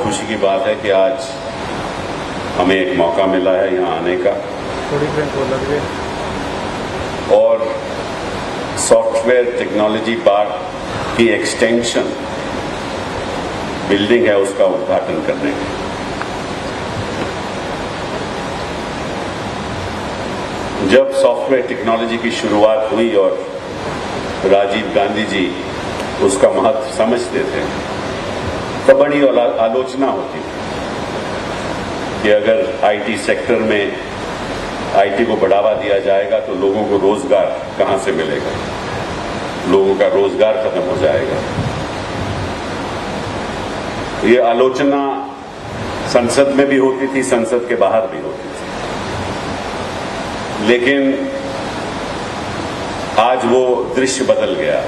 खुशी की बात है कि आज हमें एक मौका मिला है यहाँ आने का और सॉफ्टवेयर टेक्नोलॉजी पार्क की एक्सटेंशन बिल्डिंग है उसका उद्घाटन करने का। जब सॉफ्टवेयर टेक्नोलॉजी की शुरुआत हुई और राजीव गांधी जी उसका महत्व समझते थे तो बड़ी आलोचना होती थी कि अगर आईटी सेक्टर में आईटी को बढ़ावा दिया जाएगा तो लोगों को रोजगार कहां से मिलेगा, लोगों का रोजगार खत्म हो जाएगा। ये आलोचना संसद में भी होती थी, संसद के बाहर भी होती थी, लेकिन आज वो दृश्य बदल गया।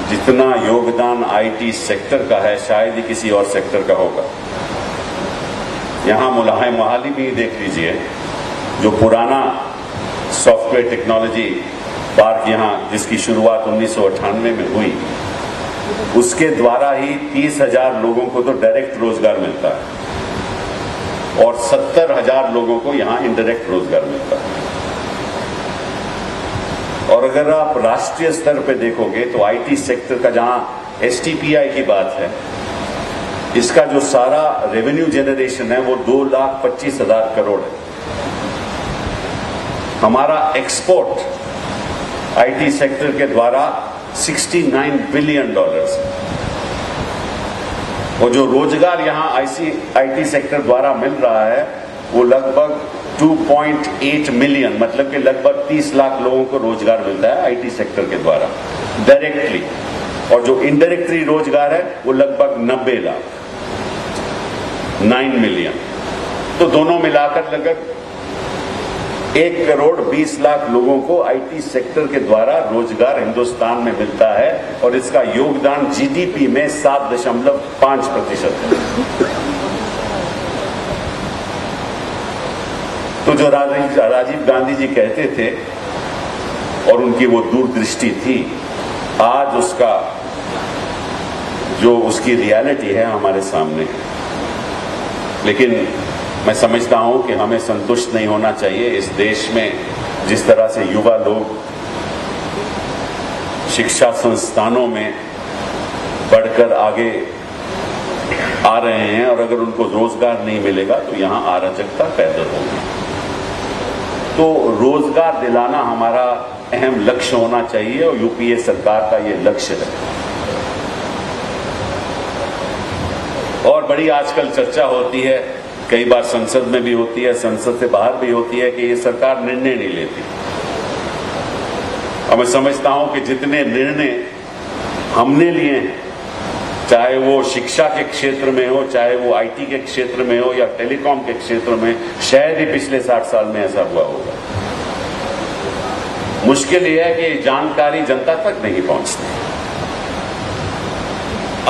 जितना योगदान आईटी सेक्टर का है शायद ही किसी और सेक्टर का होगा। यहां मोहाली भी देख लीजिए, जो पुराना सॉफ्टवेयर टेक्नोलॉजी पार्क यहां जिसकी शुरुआत 1998 में हुई, उसके द्वारा ही 30,000 लोगों को तो डायरेक्ट रोजगार मिलता है और 70,000 लोगों को यहां इनडायरेक्ट रोजगार मिलता है। और अगर आप राष्ट्रीय स्तर पे देखोगे तो आईटी सेक्टर का जहां एसटीपीआई की बात है, इसका जो सारा रेवेन्यू जनरेशन है वो 2,25,000 करोड़ है। हमारा एक्सपोर्ट आईटी सेक्टर के द्वारा $69 बिलियन है और जो रोजगार यहां आईटी सेक्टर द्वारा मिल रहा है वो लगभग 2.8 मिलियन, मतलब कि लगभग 30 लाख लोगों को रोजगार मिलता है आईटी सेक्टर के द्वारा डायरेक्टली, और जो इनडायरेक्टली रोजगार है वो लगभग 90 लाख, 9 मिलियन। तो दोनों मिलाकर लगभग 1,20 लाख लोगों को आईटी सेक्टर के द्वारा रोजगार हिंदुस्तान में मिलता है और इसका योगदान जीडीपी में 7.5% है। तो जो राजीव गांधी जी कहते थे और उनकी वो दूरदृष्टि थी, आज उसका जो उसकी रियलिटी है हमारे सामने। लेकिन मैं समझता हूं कि हमें संतुष्ट नहीं होना चाहिए। इस देश में जिस तरह से युवा लोग शिक्षा संस्थानों में बढ़कर आगे आ रहे हैं और अगर उनको रोजगार नहीं मिलेगा तो यहां अराजकता पैदा होगी। तो रोजगार दिलाना हमारा अहम लक्ष्य होना चाहिए और यूपीए सरकार का ये लक्ष्य है। और बड़ी आजकल चर्चा होती है, कई बार संसद में भी होती है, संसद से बाहर भी होती है कि ये सरकार निर्णय नहीं लेती। और मैं समझता हूं कि जितने निर्णय हमने लिए हैं, चाहे वो शिक्षा के क्षेत्र में हो, चाहे वो आईटी के क्षेत्र में हो या टेलीकॉम के क्षेत्र में, शायद ही पिछले 60 साल में ऐसा हुआ होगा। मुश्किल यह है कि जानकारी जनता तक नहीं पहुंचती।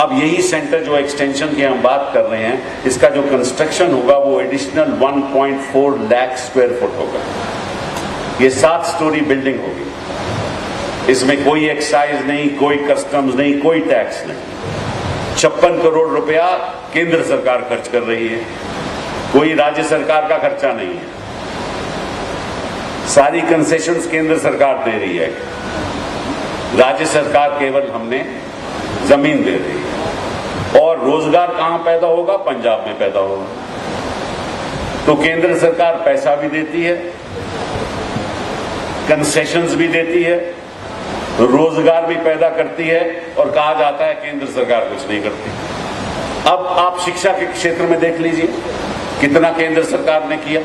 अब यही सेंटर जो एक्सटेंशन की हम बात कर रहे हैं, इसका जो कंस्ट्रक्शन होगा वो एडिशनल 1.4 लाख स्क्वायर फुट होगा। ये 7 स्टोरी बिल्डिंग होगी। इसमें कोई एक्साइज नहीं, कोई कस्टम्स नहीं, कोई टैक्स नहीं। 56 करोड़ रुपया केंद्र सरकार खर्च कर रही है कोई राज्य सरकार का खर्चा नहीं है, सारी कंसेशंस केंद्र सरकार दे रही है, राज्य सरकार केवल हमने जमीन दे रही है। और रोजगार कहां पैदा होगा? पंजाब में पैदा होगा। तो केंद्र सरकार पैसा भी देती है, कंसेशंस भी देती है, रोजगार भी पैदा करती है, और कहा जाता है केंद्र सरकार कुछ नहीं करती। अब आप शिक्षा के क्षेत्र में देख लीजिए कितना केंद्र सरकार ने किया।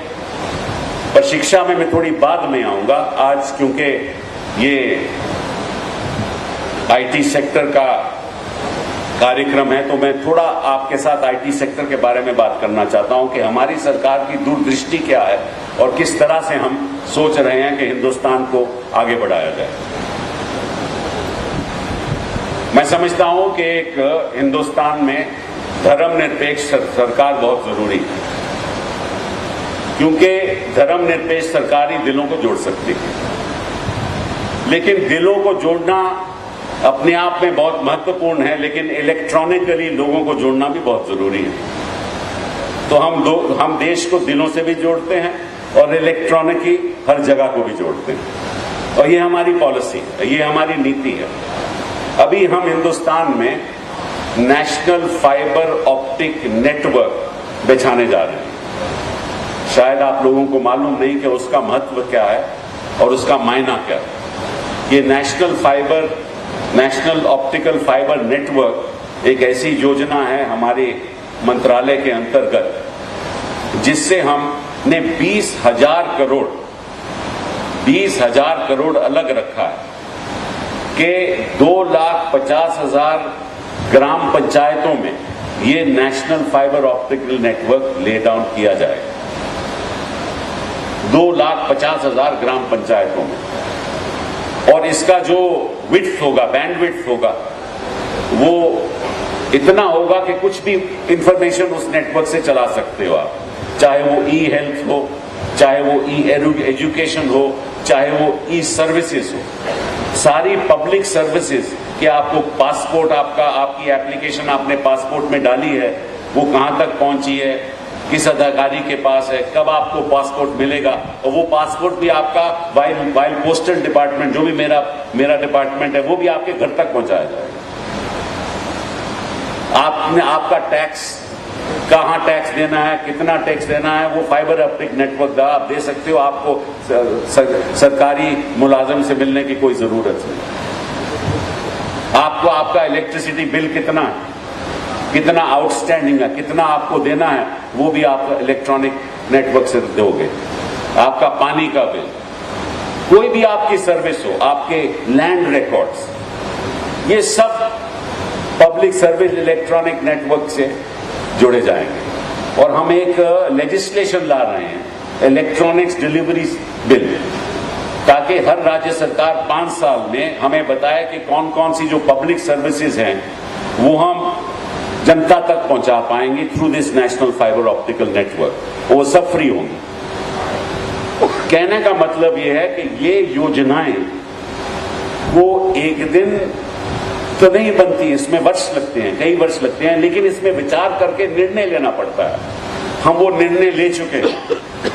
पर शिक्षा में मैं थोड़ी बाद में आऊंगा आज, क्योंकि ये आईटी सेक्टर का कार्यक्रम है, तो मैं थोड़ा आपके साथ आईटी सेक्टर के बारे में बात करना चाहता हूं कि हमारी सरकार की दूरदृष्टि क्या है और किस तरह से हम सोच रहे हैं कि हिंदुस्तान को आगे बढ़ाया जाए। मैं समझता हूं कि एक हिंदुस्तान में धर्मनिरपेक्ष सरकार बहुत जरूरी है, क्योंकि धर्मनिरपेक्ष सरकार ही दिलों को जोड़ सकती है। लेकिन दिलों को जोड़ना अपने आप में बहुत महत्वपूर्ण है, लेकिन इलेक्ट्रॉनिकली लोगों को जोड़ना भी बहुत जरूरी है। तो हम देश को दिलों से भी जोड़ते हैं और इलेक्ट्रॉनिकी हर जगह को भी जोड़ते हैं, और ये हमारी पॉलिसी है, ये हमारी नीति है। अभी हम हिंदुस्तान में नेशनल फाइबर ऑप्टिक नेटवर्क बिछाने जा रहे हैं। शायद आप लोगों को मालूम नहीं कि उसका महत्व क्या है और उसका मायना क्या है। ये नेशनल ऑप्टिकल फाइबर नेटवर्क एक ऐसी योजना है हमारे मंत्रालय के अंतर्गत, जिससे हमने 20,000 करोड़ अलग रखा है कि 2,50,000 ग्राम पंचायतों में ये national fibre optical network lay down किया जाएगा। 2,50,000 ग्राम पंचायतों में। और इसका जो विड्थ होगा, बैंडविड्थ होगा, वो इतना होगा कि कुछ भी इंफॉर्मेशन उस नेटवर्क से चला सकते हो आप, चाहे वो ई हेल्थ हो, चाहे वो ई एजुकेशन हो, चाहे वो ई सर्विसेज हो। सारी पब्लिक सर्विसेज कि आपको पासपोर्ट, आपकी एप्लीकेशन आपने पासपोर्ट में डाली है, वो कहां तक पहुंची है, किस अधिकारी के पास है, कब आपको पासपोर्ट मिलेगा, और वो पासपोर्ट भी आपका वाइल पोस्टल डिपार्टमेंट, जो भी मेरा डिपार्टमेंट है, वो भी आपके घर तक पहुंचाया जाएगा। आपका टैक्स, कहां टैक्स देना है, कितना टैक्स देना है, वो फाइबर ऑप्टिक नेटवर्क द्वारा आप दे सकते हो। आपको सरकारी मुलाजिम से मिलने की कोई जरूरत नहीं। आपको आपका इलेक्ट्रिसिटी बिल कितना है, कितना आउटस्टैंडिंग है, कितना आपको देना है, वो भी आप इलेक्ट्रॉनिक नेटवर्क से दोगे। आपका पानी का बिल, कोई भी आपकी सर्विस हो, आपके लैंड रिकॉर्ड्स, ये सब पब्लिक सर्विस इलेक्ट्रॉनिक नेटवर्क से जुड़े जाएंगे। और हम एक लेजिस्लेशन ला रहे हैं, इलेक्ट्रॉनिक्स डिलीवरी बिल, ताकि हर राज्य सरकार 5 साल में हमें बताए कि कौन कौन सी जो पब्लिक सर्विसेज हैं वो हम जनता तक पहुंचा पाएंगे through this national fibre optical network, वो सब फ्री होंगी। कहने का मतलब ये है कि ये योजनाएं वो एक दिन तो नहीं बनती, इसमें वर्ष लगते हैं, कई वर्ष लगते हैं, लेकिन इसमें विचार करके निर्णय लेना पड़ता है। हम वो निर्णय ले चुके हैं,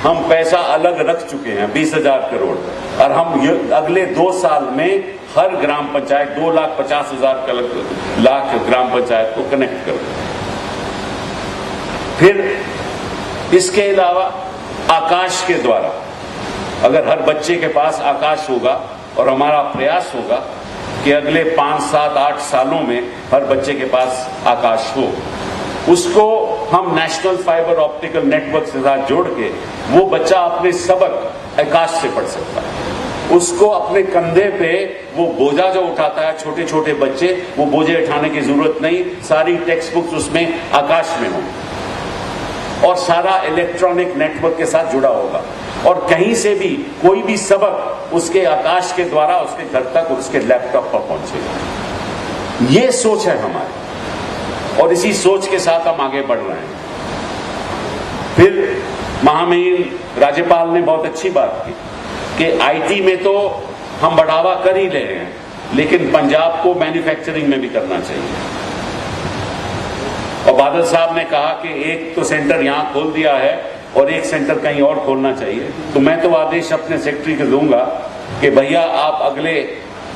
हम पैसा अलग रख चुके हैं 20,000 करोड़, और हम अगले 2 साल में हर ग्राम पंचायत 2,50,000 ग्राम पंचायत को कनेक्ट कर। फिर इसके अलावा आकाश के द्वारा, अगर हर बच्चे के पास आकाश होगा, और हमारा प्रयास होगा कि अगले 5, 7, 8 सालों में हर बच्चे के पास आकाश हो, उसको हम नेशनल फाइबर ऑप्टिकल नेटवर्क से साथ जोड़ के वो बच्चा अपने सबक आकाश से पढ़ सकता है। उसको अपने कंधे पे वो बोझा जो उठाता है, छोटे छोटे बच्चे, वो बोझे उठाने की जरूरत नहीं, सारी टेक्स्ट बुक्स उसमें आकाश में होंगी और सारा इलेक्ट्रॉनिक नेटवर्क के साथ जुड़ा होगा, और कहीं से भी कोई भी सबक उसके आकाश के द्वारा उसके घर तक और उसके लैपटॉप पर पहुंचेगा। ये सोच है हमारी, और इसी सोच के साथ हम आगे बढ़ रहे हैं। फिर महामहिम राज्यपाल ने बहुत अच्छी बात की कि आईटी में तो हम बढ़ावा कर ही ले रहे हैं, लेकिन पंजाब को मैन्युफैक्चरिंग में भी करना चाहिए। और बादल साहब ने कहा कि एक तो सेंटर यहां खोल दिया है और एक सेंटर कहीं और खोलना चाहिए, तो मैं तो आदेश अपने सेक्रेटरी को दूंगा कि भैया आप अगले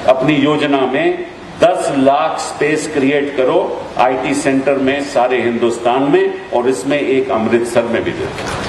अपनी योजना में 10 लाख स्पेस क्रिएट करो आईटी सेंटर में सारे हिंदुस्तान में, और इसमें एक अमृतसर में भी दे।